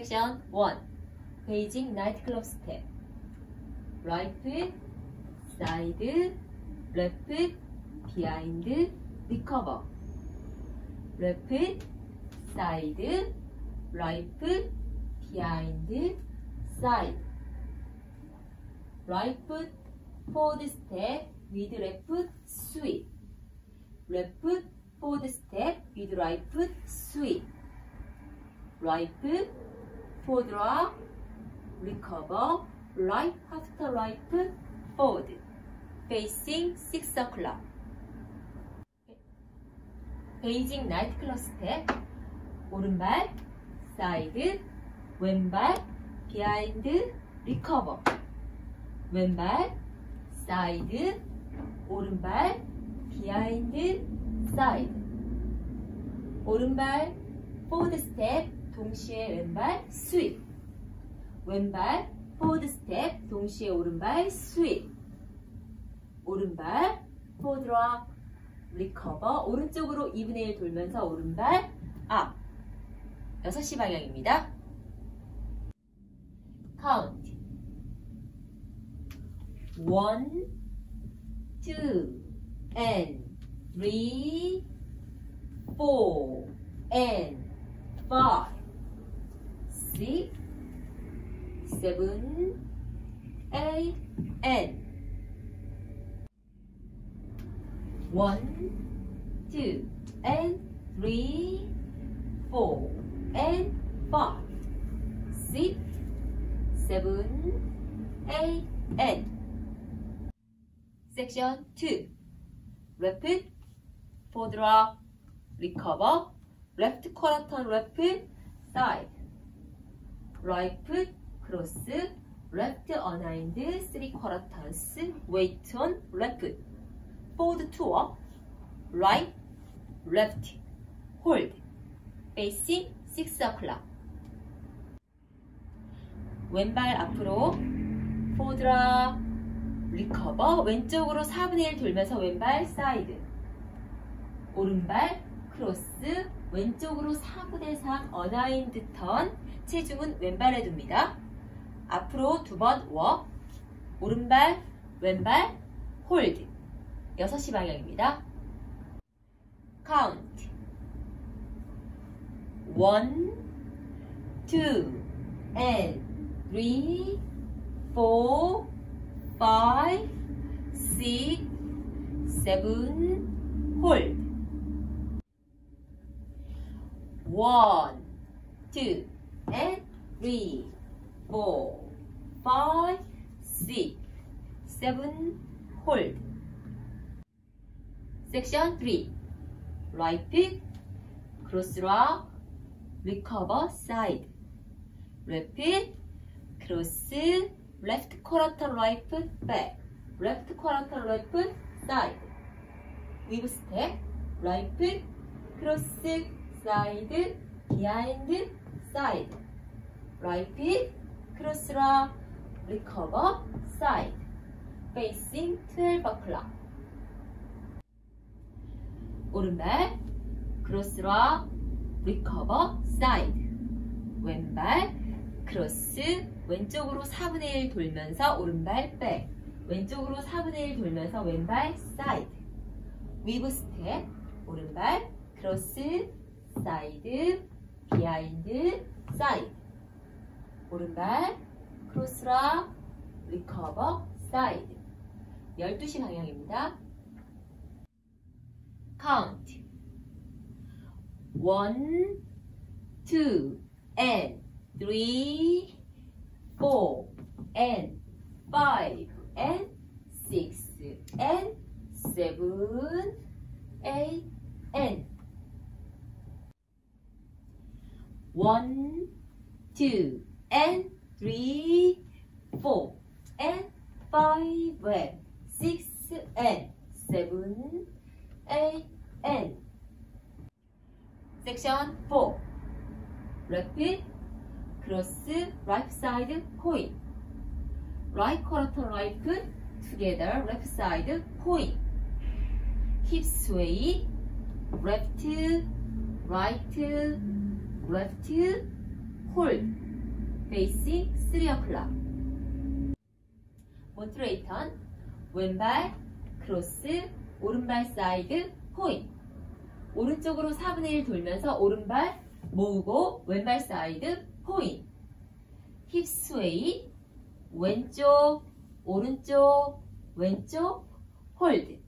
섹션 1 베이징 나이트클럽 스텝 라이트, 사이드, 레프트, 비하인드, 리커버 레프트, 사이드, 라이트, 비하인드, 사이드 라이트, 포워드 스텝 with left sweep left, forward step with right sweep right, forward rock, recover, right after right, forward, facing 6 o'clock. 베이징 나이트클럽 스텝 오른발, 사이드, 왼발, 비하인드, 리커버 왼발, 사이드, 오른발, 비하인드, 사이드 오른발, 포워드 스텝, 동시에 왼발, 스윕 왼발, 포워드 스텝, 동시에 오른발, 스윕 오른발, 포워드 락, 리커버 오른쪽으로 2분의 1 돌면서 오른발, 업 6시 방향입니다. 카운트 1, 2, and 3, 4, and 5, 6, 7, 8, and 1, 2, and 3, 4, and 5, 6, 7, 8, and 섹션 2 레프트, 포워드 락, 리커버, 레프트 쿼터 턴 레프트, 사이드 라이트, 크로스, 레프트 어나인드, 3 쿼터 턴스, 웨이트 온 레프트, 포워드 투어, 라이트, 레프트, 홀드, 페이싱 6 o'clock. 왼발 앞으로, 포워드 락, 리커버, 왼쪽으로 4분의 1 돌면서 왼발 사이드 오른발 크로스, 왼쪽으로 4분의 3 어나인드 턴, 체중은 왼발에 둡니다. 앞으로 2번 워, 오른발, 왼발, 홀드 6시 방향입니다. 카운트 1, 2, and 3, 4, 5, 6, 7, hold 1, 2, and 3, 4, 5, 6, 7, hold 섹션 3 right, cross rock, recover, side repeat, cross, left quarter right back, left quarter left side, weave step, right, cross, side, behind, side, right, cross rock, recover, side, facing 12 o'clock. 오른발, cross rock, recover, side, 왼발, 크로스, 왼쪽으로 4분의 1 돌면서 오른발 백, 왼쪽으로 4분의 1 돌면서 왼발 사이드, 위브 스텝, 오른발, 크로스, 사이드, 비하인드, 사이드, 오른발, 크로스락, 리커버, 사이드 12시 방향입니다. 카운트 1, 2, and 3, 4, and 5, and 6, and 7, 8, and 1, 2, and 3, 4, and 5, and 6, and 7, 8, and 섹션 4 레프트, 크로스, right side, point, right quarter right, together, left side, point, hip sway, left, right, left, hold, facing 3 o'clock. 몬트레이 턴, 왼발 크로스, 오른발 사이드 포인. 오른쪽으로 4분의 1 돌면서 오른발 모으고 왼발 사이드 포인. 힙 스웨이, 왼쪽, 오른쪽, 왼쪽, 홀드.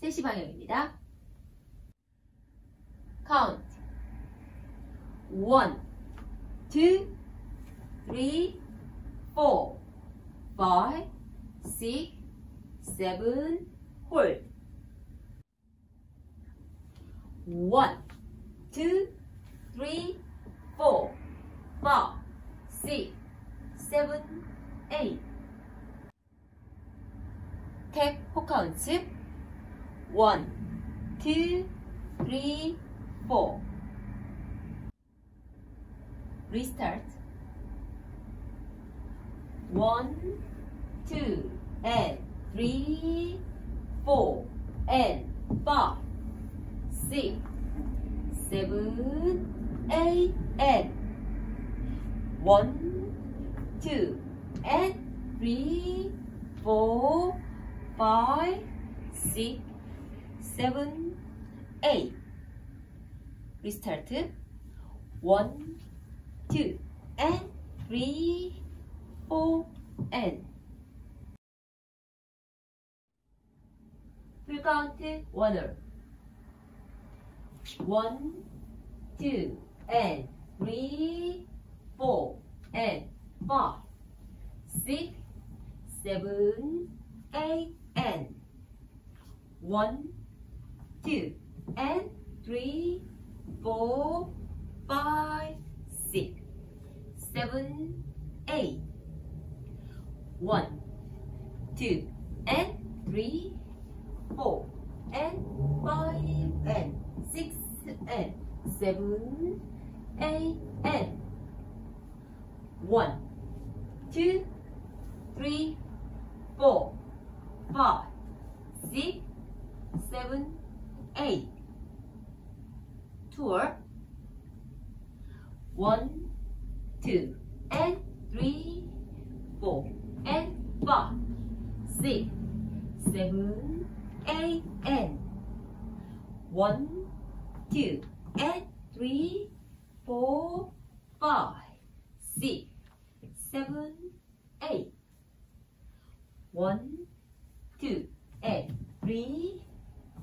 3시 방향입니다. 카운트. 1, 2, 3, 4, 5, 6, 7, hold. 1, 2, 3, 4, 5, 6, 7, 8. 탭 호카운츠. 1, 2, 3, 4. Restart. 1, 2, and 3, 4, and 5, 6, 7, 8, and 1, 2, and 3, 4, 5, 6, 7, 8. Restart. 1, 2, and 3, 4, and. 풀 카운트 원을. 1, 2, and 3, 4, and 5, 6, 7, 8, and 1, 2, and 3, 4, 5, 6, 7, 8. 1, 2, and 3, 4, and 5, and 6, and 7, 8, and 1, 2, 3, 4, 5, 6, 7, 8. Tour. 1, 2, and 3, 4, and 5, 6, 7, 8, and 1, 2, and 3, 4, 5, 6, 7, 8. 1, 2, and 3,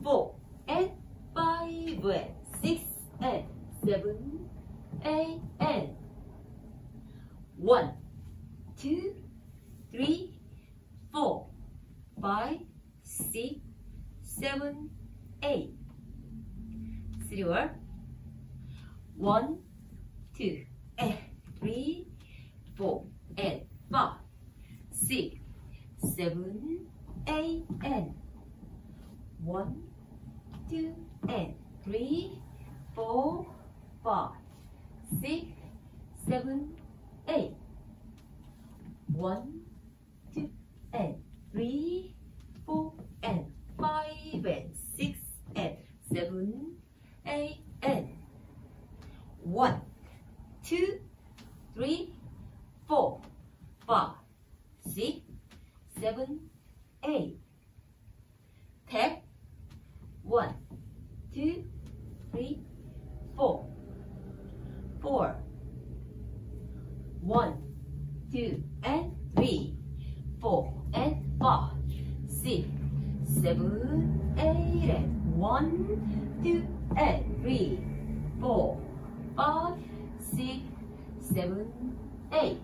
4, and 5, and 6, and 7, 8, and 1, 2, 3, 4, 5, 6, 7, 8. 3 word. 1, 2, and 3, 4, and 5, 6, 7, 8, and 1, 2, and 3, 4, 5, 6, 7, 8. 1, 2, and 3, 4, and 5, and 6, and 7, 8, and 1, 2, 3, 4, 5, 6, 7, 8. Tap. 1, 2, 3, 4. 4. 1, 2, and 3, 4, and 5, 6, 7, 8, and 1, 2, and 3, 4, 5, 6, 7, 8.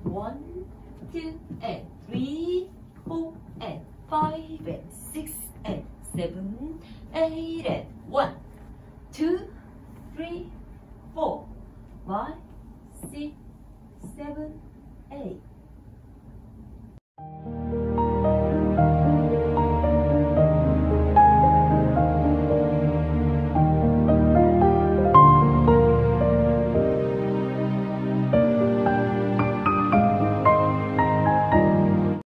1, 2, and 3, 4, and 5, and 6, and 7, 8, and 1,